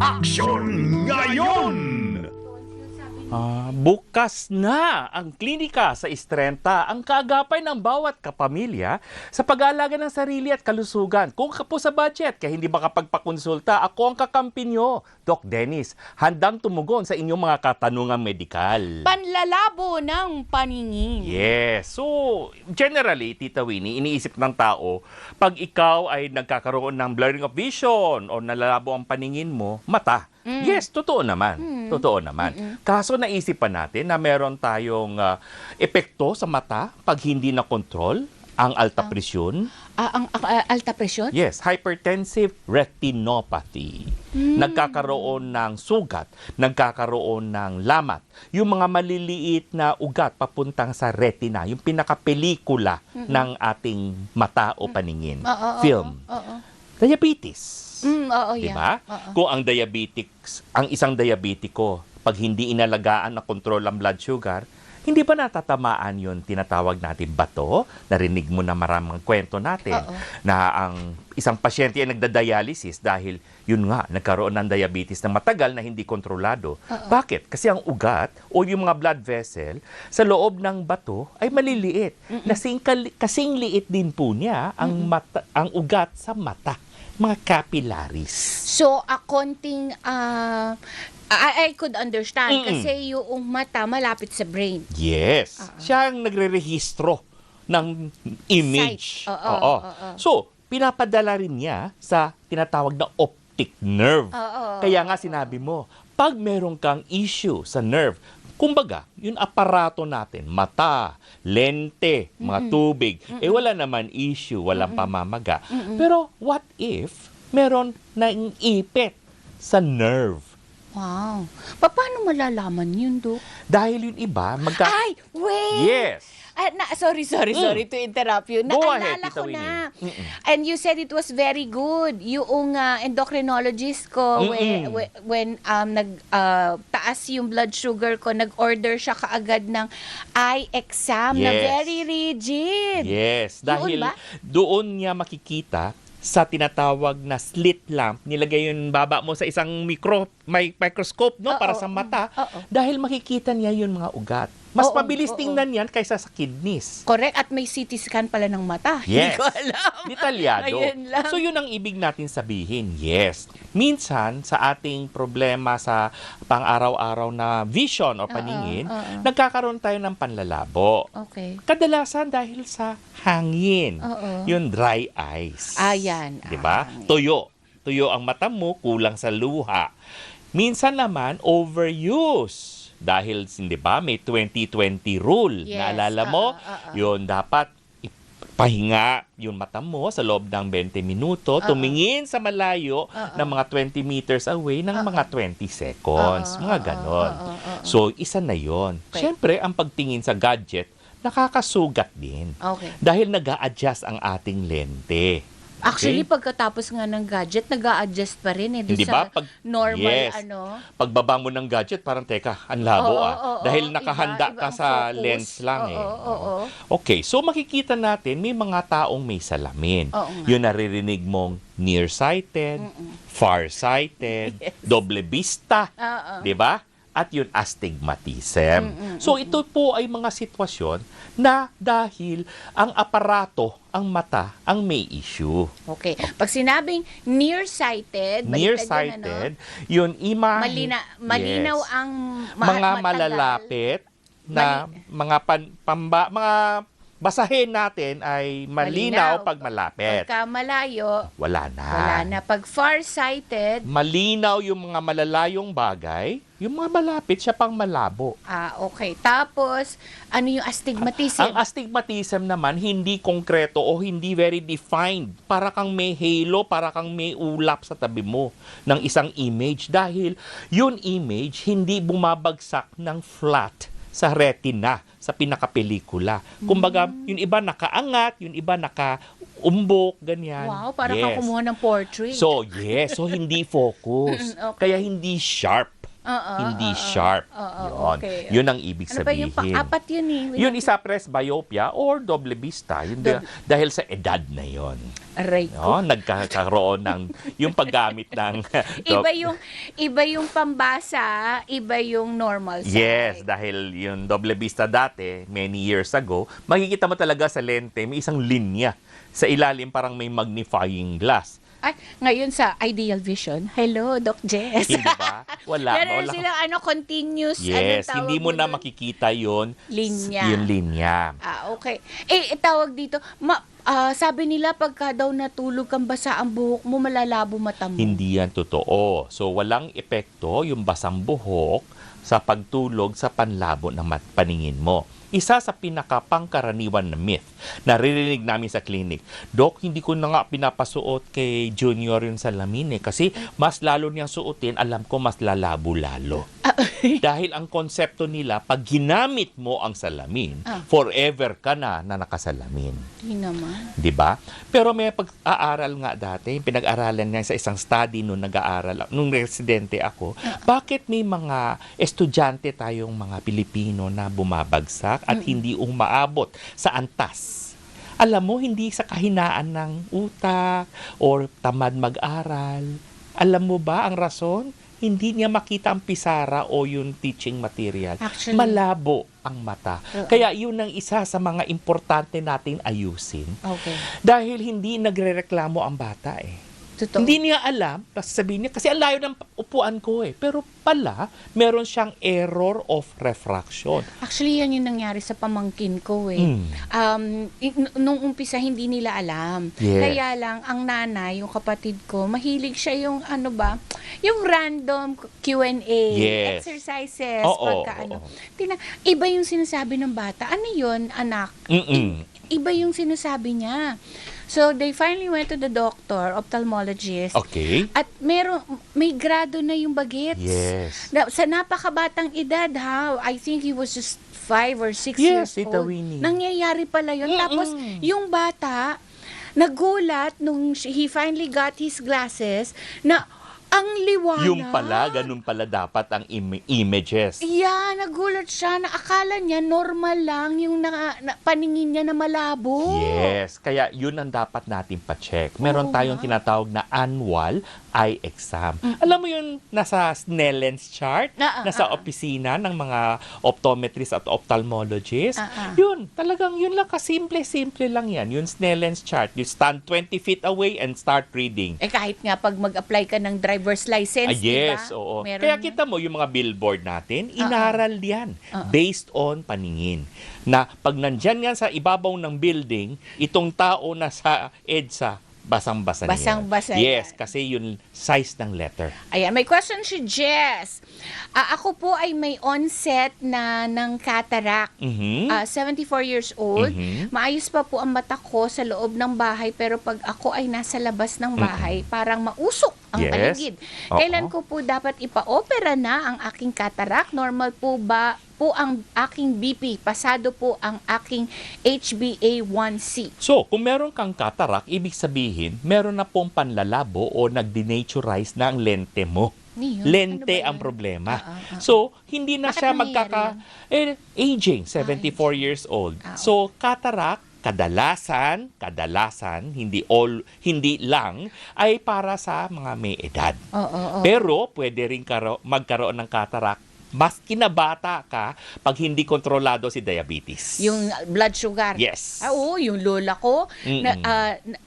Aksyon ngayon! Bukas na ang klinika sa Istrenta, ang kaagapay ng bawat kapamilya sa pag-aalaga ng sarili at kalusugan. Kung kapo sa budget, kaya hindi makapagpakonsulta, ako ang kakampi nyo, Doc Dennis, handang tumugon sa inyong mga katanungang medikal. Panlalabo ng paningin. Yes. So, generally, Tita Winnie, iniisip ng tao, pag ikaw ay nagkakaroon ng blurring of vision o nalalabo ang paningin mo, mata. Yes, totoo naman. Totoo naman. Kaso naisipan natin na meron tayong epekto sa mata pag hindi na control ang alta presyon. Ang alta presyon? Yes, hypertensive retinopathy. Nagkakaroon ng sugat, nagkakaroon ng lamat. Yung mga maliliit na ugat papuntang sa retina, yung pinakapelikula ng ating mata o paningin. Film. Diabetes. Diba? Kung ang ang isang diabetiko, pag hindi inalagaan na control ang blood sugar, hindi ba natatamaan yun tinatawag natin bato? Narinig mo na maraming kwento natin na ang isang pasyente ay nagda-dialysis dahil yun nga, nagkaroon ng diabetes na matagal na hindi kontrolado. Bakit? Kasi ang ugat o yung mga blood vessel sa loob ng bato ay maliliit. Kasing liit din po niya ang ugat sa mata. Mga capillaries. So, a konting, I could understand kasi yung mata malapit sa brain. Yes. Siya ang nagre-rehistro ng image. So, pinapadala rin niya sa tinatawag na optic nerve. Kaya nga sinabi mo, pag meron kang issue sa nerve, kumbaga, yung aparato natin, mata, lente, mga tubig, wala naman issue, walang pamamaga. Pero what if meron na ipit sa nerve? Wow. Paano malalaman yun, Dok? Dahil yung iba, Ay, wait! Yes! Sorry to interrupt you. Go ahead, Naalala Tita ko Winnie. na. And you said it was very good. Yung endocrinologist ko, when taas yung blood sugar ko, nag-order siya kaagad ng eye exam na Yes. very rigid. Yes, dahil ba? doon niya makikita sa tinatawag na slit lamp, nilagay yung baba mo sa isang microscope no para sa mata dahil makikita niya yung mga ugat. Mas mabilis tingnan yan kaysa sa kidneys. Correct. At may CT scan pala ng mata. Yes. Hindi ko alam. Detalyado. Ayun lang. So yun ang ibig natin sabihin. Yes. Minsan sa ating problema sa pang-araw-araw na vision o paningin, nagkakaroon tayo ng panlalabo. Okay. Kadalasan dahil sa hangin. Yung dry eyes. Ayan. 'Di ba? Tuyo. Tuyo ang mata mo, kulang sa luha. Minsan naman overuse. Dahil, di ba, may 20-20 rule. Yes. Naalala mo? Yun, dapat pahinga yung mata mo sa loob ng 20 minuto, tumingin sa malayo ng mga 20 meters away ng mga 20 seconds. Mga ganon. So, isa na yon. Okay. Siyempre, ang pagtingin sa gadget, nakakasugat din. Okay. Dahil nag-a-adjust ang ating lente. Actually, pagkatapos nga ng gadget, nag-a-adjust pa rin Hindi sa ba? normal Yes. Pagbaba mo ng gadget, parang teka, ang labo dahil nakahanda iba ka ang sa focus. lens lang Oo. Okay, so makikita natin may mga taong may salamin. Oo nga. Yung naririnig mong nearsighted, farsighted, doble vista, di ba? At yun, astigmatism. So ito po ay mga sitwasyon na dahil ang aparato, ang mata, ang may issue. Okay. Pag sinabing nearsighted, Nearsighted, yun imahe. malinaw Yes. ang Mga matagal. malalapit na mga basahin natin ay malinaw pag malapit. Pagka malayo, Wala na. wala na. Pag farsighted, Malinaw yung mga malalayong bagay, yung mga malapit siya pang malabo. okay. Tapos, ano yung astigmatism? Ang astigmatism naman, hindi konkreto o hindi very defined. Para kang may halo, para kang may ulap sa tabi mo ng isang image. Dahil yun image, hindi bumabagsak ng flat sa retina, sa pinakapelikula. Kumbaga, yung iba nakaangat, yung iba nakaumbok, ganyan. Wow, parang kang kumuha ng portrait. So, yes. So, hindi focus. Okay. Kaya hindi sharp hindi sharp. Yun. Okay. Yun ang ibig Ano ba sabihin. yung pang-apat yun eh? Yun isa presbyopia or doble vista. Yun dahil sa edad na yun. Aray ko. No, nagkakaroon ng yung paggamit ng Iba yung pambasa, iba yung normal size. Yes, dahil yung doble vista dati, many years ago, makikita mo talaga sa lente, may isang linya. Sa ilalim parang may magnifying glass. Ay, ngayon sa Ideal Vision, hello, Doc Jess. Hindi ba? Wala. Meron silang continuous, Yes, tawag hindi mo na doon? makikita yun. Linya. Yung linya. Okay. Tawag dito, sabi nila pagka daw natulog kang basa ang buhok mo, malalabo mata mo. Hindi yan totoo. So, walang epekto yung basang buhok sa pagtulog sa panlabo ng paningin mo. Isa sa pinakapangkaraniwan na myth na naririnig namin sa clinic, Doc, hindi ko na nga pinapasuot kay Junior yung salamin kasi mas lalo niyang suotin, alam ko mas lalabo lalo. Dahil ang konsepto nila, pag ginamit mo ang salamin, forever ka na nakasalamin. Hindi naman. 'Di ba? Pero may pag-aaral nga dati, pinag-aralan niya sa isang study nung nag-aaral, nung residente ako, bakit may mga estudyante tayong mga Pilipino na bumabagsak at hindi umaabot sa antas? Alam mo, hindi sa kahinaan ng utak or tamad mag-aral. Alam mo ba ang rason? Hindi niya makita ang pisara o yung teaching material. Actually, malabo ang mata. Kaya yun ang isa sa mga importante natin ayusin. Okay. Dahil hindi nagrereklamo ang bata eh. Totoo. Hindi niya alam, sabihin niya, kasi ang layo ng upuan ko eh. Pero pala, meron siyang error of refraction. Actually, yan yung nangyari sa pamangkin ko eh. Nung umpisa, hindi nila alam. Yes. Kaya lang, ang nanay, yung kapatid ko, mahilig siya yung yung random Q&A, Yes. exercises, Oo, pagka oo. Iba yung sinasabi ng bata. Ano yun, anak? Iba yung sinasabi niya. So, they finally went to the doctor, ophthalmologist. Okay. At may grado na yung bagets. Yes. Sa napakabatang edad, I think he was just 5 or 6 years Yes, old. Tita Winnie. Nangyayari pala yun. Tapos, yung bata, nagulat nung he finally got his glasses na ang liwanag. Yung pala, ganun pala dapat ang images. Yeah, nagulat siya na akala niya normal lang yung paningin niya na malabo. Yes, kaya yun ang dapat natin pa-check. Meron tayong tinatawag na annual eye exam. Alam mo yun, nasa Snellen's chart, nasa opisina ng mga optometrists at ophthalmologists. Yun, talagang yun lang kasimple-simple lang yan. Yung Snellen's chart, you stand 20 feet away and start reading. Kahit nga pag mag-apply ka ng driver's license, Yes, diba? oo. Meron Kaya kita mo, yung mga billboard natin, inaral yan based on paningin. Na pag nandyan yan sa ibabaw ng building, itong tao na sa EDSA, basang-basa niya. Basang-basa Yes, yan. kasi yung size ng letter. Ayan, may question si Jess. Ako po ay may onset ng cataract. 74 years old. Maayos pa po ang mata ko sa loob ng bahay, pero pag ako ay nasa labas ng bahay, parang mausok ang Yes. paligid. Kailan ko po dapat ipa-opera na ang aking cataract? Normal po ba po ang aking BP? Pasado po ang aking HbA1c. So, kung meron kang cataract, ibig sabihin, meron na pong panlalabo o nagdenaturize na ang lente mo. Lente ang problema. So, hindi na Bakit siya nangyayari aging, 74 years old. So, cataract, kadalasan, hindi lang, ay para sa mga may edad. Pero, pwede rin magkaroon ng cataract mas kinabata ka pag hindi kontrolado si diabetes. Yung blood sugar. Yes. Oo, yung lola ko.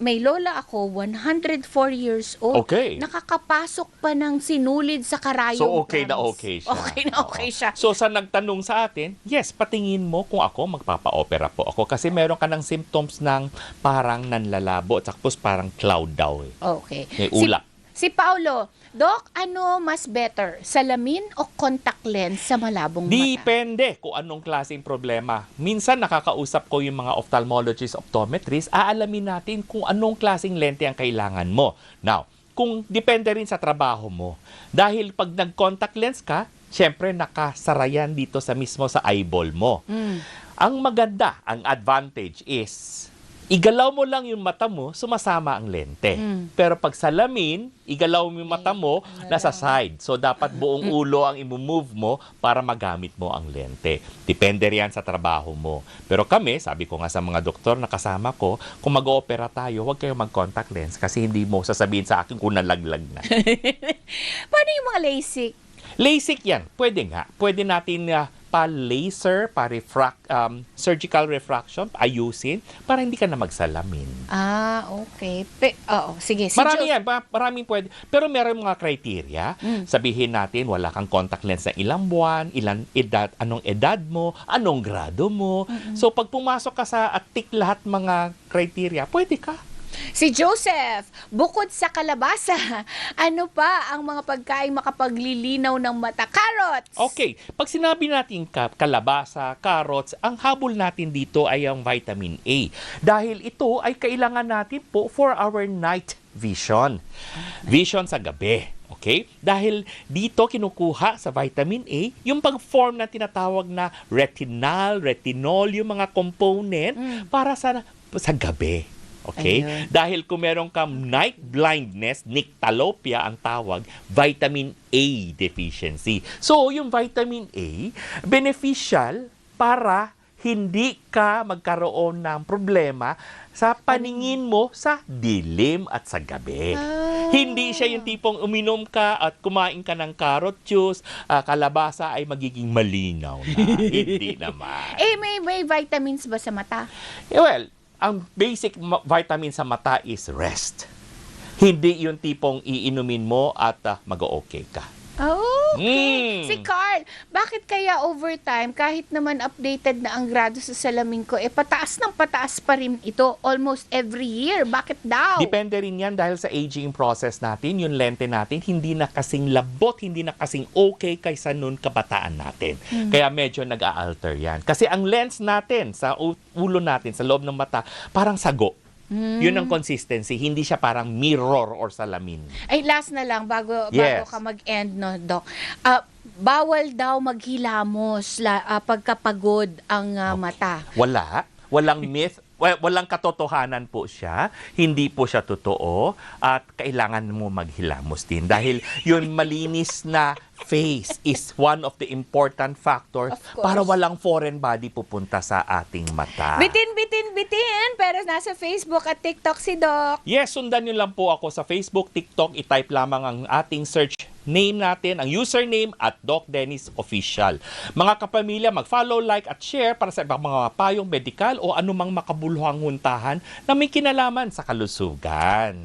May lola ako, 104 years old. Okay. Nakakapasok pa ng sinulid sa karayong. So, okay na okay siya. Okay na okay siya. So, sa nagtanong sa atin, yes, patingin mo kung ako, magpapa-opera po ako. Kasi meron ka ng symptoms ng parang nanlalabo at tapos parang cloud daw. Okay. May ulap. Si Paulo, Doc, ano mas better? Salamin o contact lens sa malabong mata? Depende kung anong klaseng problema. Minsan nakakausap ko yung mga ophthalmologists, optometrists, aalamin natin kung anong klaseng lente ang kailangan mo. Now, kung depende rin sa trabaho mo. Dahil pag nag-contact lens ka, syempre nakasara yan dito sa mismo sa eyeball mo. Ang maganda, ang advantage is igalaw mo lang yung mata mo, sumasama ang lente. Pero pag salamin, igalaw mo yung mata mo, nasa side. So, dapat buong ulo ang i-move mo para magamit mo ang lente. Depende riyan sa trabaho mo. Pero kami, sabi ko nga sa mga doktor na kasama ko, kung mag-oopera tayo, huwag kayong mag-contact lens kasi hindi mo sasabihin sa akin kung nalaglag na. Paano yung mga LASIK? LASIK yan. Pwede nga. Pwede natin pa-laser, surgical refraction, ayusin, para hindi ka na magsalamin. Ah, okay. Oo, sige. Si Marami yan. Maraming pwede. Pero meron mga criteria. Sabihin natin, wala kang contact lens na ilang buwan, ilang edad, anong edad mo, anong grado mo. So, pag pumasok ka sa tick lahat mga criteria, pwede ka. Si Joseph, bukod sa kalabasa, ano pa ang mga pagkain makapaglilinaw ng mata? Carrots! Okay, pag sinabi natin kalabasa, carrots, ang habol natin dito ay ang vitamin A. Dahil ito ay kailangan natin po for our night vision. Vision sa gabi. Okay? Dahil dito kinukuha sa vitamin A yung pag-form na tinatawag na retinol, yung mga component para sa gabi. Okay? Ayun. Dahil kung meron kang night blindness, nyctalopia ang tawag, vitamin A deficiency. So, yung vitamin A, beneficial para hindi ka magkaroon ng problema sa paningin mo sa dilim at sa gabi. Hindi siya yung tipong uminom ka at kumain ka ng carrot juice, kalabasa ay magiging malinaw na. Hindi naman. May vitamins ba sa mata? Well, ang basic vitamin sa mata is rest. Hindi yung tipong iinumin mo at mag-okay ka. Okay. Si Carl, bakit kaya overtime, kahit naman updated na ang grado sa salamin ko, pataas ng pataas pa rin ito almost every year? Bakit daw? Depende rin yan dahil sa aging process natin, yung lente natin, hindi na kasing labot, hindi na kasing okay kaysa noon kabataan natin. Kaya medyo nag-a-alter yan. Kasi ang lens natin, sa ulo natin, sa loob ng mata, parang sago. Yun ang consistency. Hindi siya parang mirror or salamin. Ay, last na lang, bago Yes. ka mag-end, no, Doc. Bawal daw maghilamos pagkapagod ang mata. Walang myth. Walang katotohanan po siya. Hindi po siya totoo. At kailangan mo maghilamos din. Dahil yun malinis na face is one of the important factors Of course. para walang foreign body pupunta sa ating mata. Bitin! Pero nasa Facebook at TikTok si Doc. Yes, sundan nyo lang po ako sa Facebook, TikTok. I-type lamang ang ating search name natin, ang username at Doc Dennis Official. Mga kapamilya, mag-follow, like at share para sa ibang mga payong medikal o anumang makabuluhang huntahan na may kinalaman sa kalusugan.